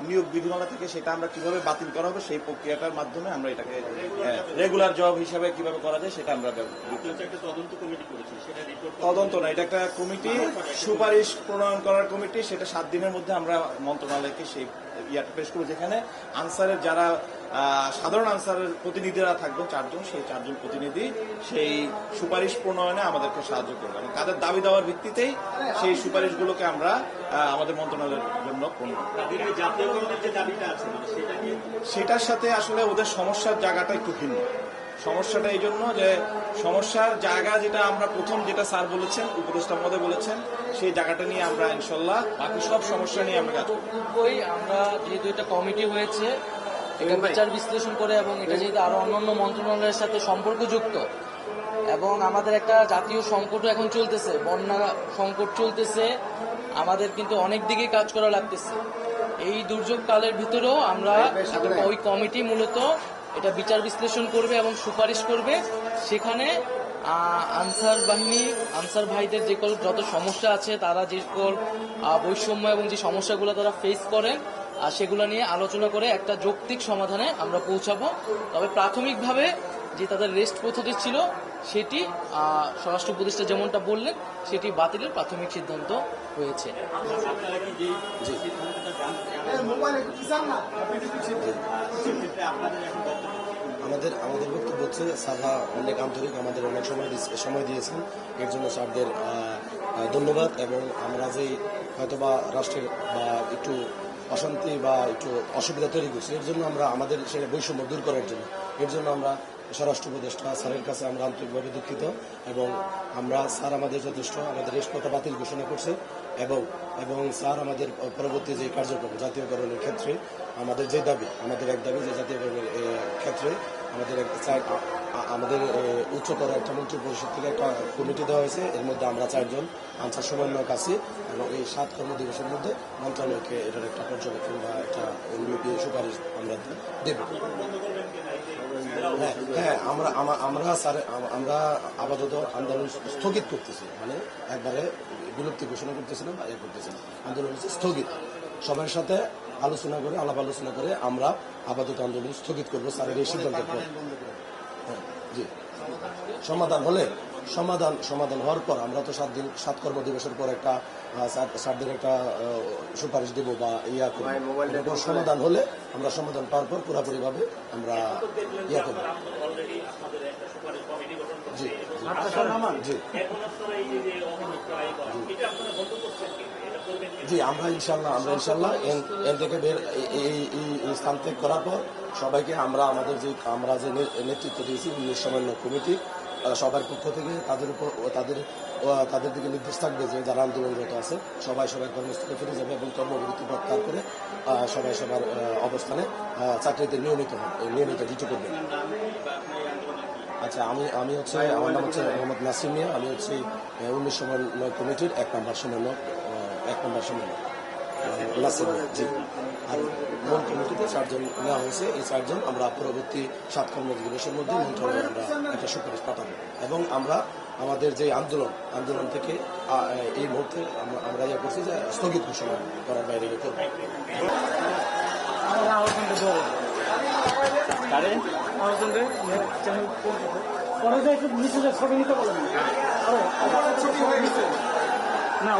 নিয়োগ বিধিমালা থেকে সেটা আমরা কিভাবে বাতিল করা হবে সেই প্রক্রিয়াটার মাধ্যমে আমরা এটাকে রেগুলার জব হিসাবে কিভাবে করা যায় সেটা আমরা তদন্ত না, এটা একটা কমিটি, সুপারিশ প্রণয়ন করার কমিটি। সেটা 7 দিনের মধ্যে আমরা মন্ত্রণালয়কে সেই ইয়াটা পেশ করবো, যেখানে আনসারের যারা সাধারণ আনসারের প্রতিনিধিরা থাকবেন 4 জন, সেই 4 জন প্রতিনিধি সেই সুপারিশ প্রণয়নে আমাদেরকে সাহায্য করবে এবং তাদের দাবি দেওয়ার ভিত্তিতেই সেই সুপারিশগুলোকে আমরা আমাদের মন্ত্রণালয়ের জন্য সেটার সাথে আসলে ওদের সমস্যার জায়গাটা একটু ভিন্ন। সমস্যাটা এই জন্য যে সমস্যার জায়গা যেটা আমরা প্রথম যেটা স্যার বলেছেন, উপদেষ্টা মহোদয় বলেছেন, সেই জায়গাটা নিয়ে আমরা ইনশাল্লাহ বাকি সব সমস্যা নিয়ে আমরা কাজ করব। আমরা যেহেতু এটা কমিটি হয়েছে, এটা বিচার বিশ্লেষণ করে এবং এটা যেহেতু আরো অন্যান্য মন্ত্রণালয়ের সাথে সম্পর্কযুক্ত এবং আমাদের একটা জাতীয় সংকটও এখন চলতেছে, বন্যা সংকট চলতেছে, আমাদের কিন্তু অনেক দিকে কাজ করা লাগতেছে। এই দুর্যোগ কালের ভিতরেও আমরা ওই কমিটি মূলত এটা বিচার বিশ্লেষণ করবে এবং সুপারিশ করবে। সেখানে আনসার বাহিনী, আনসার ভাইদের যে যত সমস্যা আছে, তারা যে বৈষম্য এবং যে সমস্যাগুলো তারা ফেস করেন, সেগুলো নিয়ে আলোচনা করে একটা যৌক্তিক সমাধানে আমরা পৌঁছাবো। তবে প্রাথমিকভাবে যে তাদের রেস্ট পদ্ধতি ছিল সেটি স্বরাষ্ট্র উপদেষ্টা যেমনটা বললেন সেটি বাতিলের প্রাথমিক সিদ্ধান্ত হয়েছে। আমাদের বক্তব্য হচ্ছে স্যাররা অনেক আন্তরিক, আমাদের অনেক সময় দিয়েছেন, এর জন্য স্যারদের ধন্যবাদ। এবং আমরা যে হয়তোবা রাষ্ট্রের বা একটু অশান্তি বা একটু অসুবিধা তৈরি করছি, এর জন্য আমরা আমাদের সেটা বৈষম্য দূর করার জন্য এর জন্য আমরা স্বরাষ্ট্র উপদেষ্টা স্যারের কাছে আমরা আন্তরিকভাবে দুঃখিত। এবং আমরা স্যার আমাদের যথেষ্ট আমাদের রেশপথা বাতিল ঘোষণা করছে এবং স্যার আমাদের পরবর্তী যে কার্যক্রম জাতীয়করণের ক্ষেত্রে আমাদের যে দাবি, আমাদের এক দাবি যে জাতীয়করণের ক্ষেত্রে আমাদের উচ্চতর একটা মন্ত্রী পরিষদ থেকে একটা কমিটি দেওয়া হয়েছে। এর মধ্যে আমরা 4 জন আনসার সমন্বয়ক আছি এবং এই 7 কর্মদিবসের মধ্যে মন্ত্রণালয়কে এটার একটা পর্যবেক্ষণ বা একটা সুপারিশ আমরা দেব। হ্যাঁ, আমরা আপাতত আন্দোলন স্থগিত করতেছি, মানে একবারে বিলুপ্তি ঘোষণা করতেছি না বা করতেছি না, আন্দোলন স্থগিত। সবার সাথে আলাপ আলোচনা করে আমরা আপাতত আন্দোলন স্থগিত করবো স্যারের এই সিদ্ধান্তের পর। জি, সমাধান হওয়ার পর আমরা তো 7 কর্মদিবসের পর একটা স্যারদের একটা সুপারিশ দেবো বা ইয়া করবো। সমাধান হলে আমরা সমাধান পাওয়ার পর পুরোপুরিভাবে আমরা ইয়া করবো। জি জি জি, আমরা ইনশাল্লাহ এর থেকে এই স্থান ত্যাগ করার পর সবাইকে আমরা যে নেতৃত্ব দিয়েছি 19 সমন্বয় কমিটি, সবার পক্ষ থেকে তাদের দিকে নির্দেশ থাকবে যে যারা আন্দোলনরত আছে সবাই কর্মস্থলে ফিরে যাবে এবং কর্মবিরতি প্রত্যাহার করে সবাই সবার অবস্থানে চাকরিতে নিয়মিত ডিউটি করবে। আচ্ছা, আমার নাম হচ্ছে মোহাম্মদ নাসিম মিয়া, আমি হচ্ছে 19 সমন্বয় কমিটির 1 নম্বর সমন্বয় নাসিম মিয়া। জি, আর মূল কমিটিতে 4 জন নেওয়া হয়েছে। এই 4 জন আমরা পরবর্তী 7 কর্মদিবসের মধ্যে মন্ত্রণালয়ে আমরা একটা সুপারিশ পাঠাবো এবং আমরা আমাদের যে আন্দোলন থেকে এই মুহূর্তে আমরা ইয়ে করছি যে স্থগিত ঘোষণা করার বাইরে করবো। ছবি নিতে বলেন না,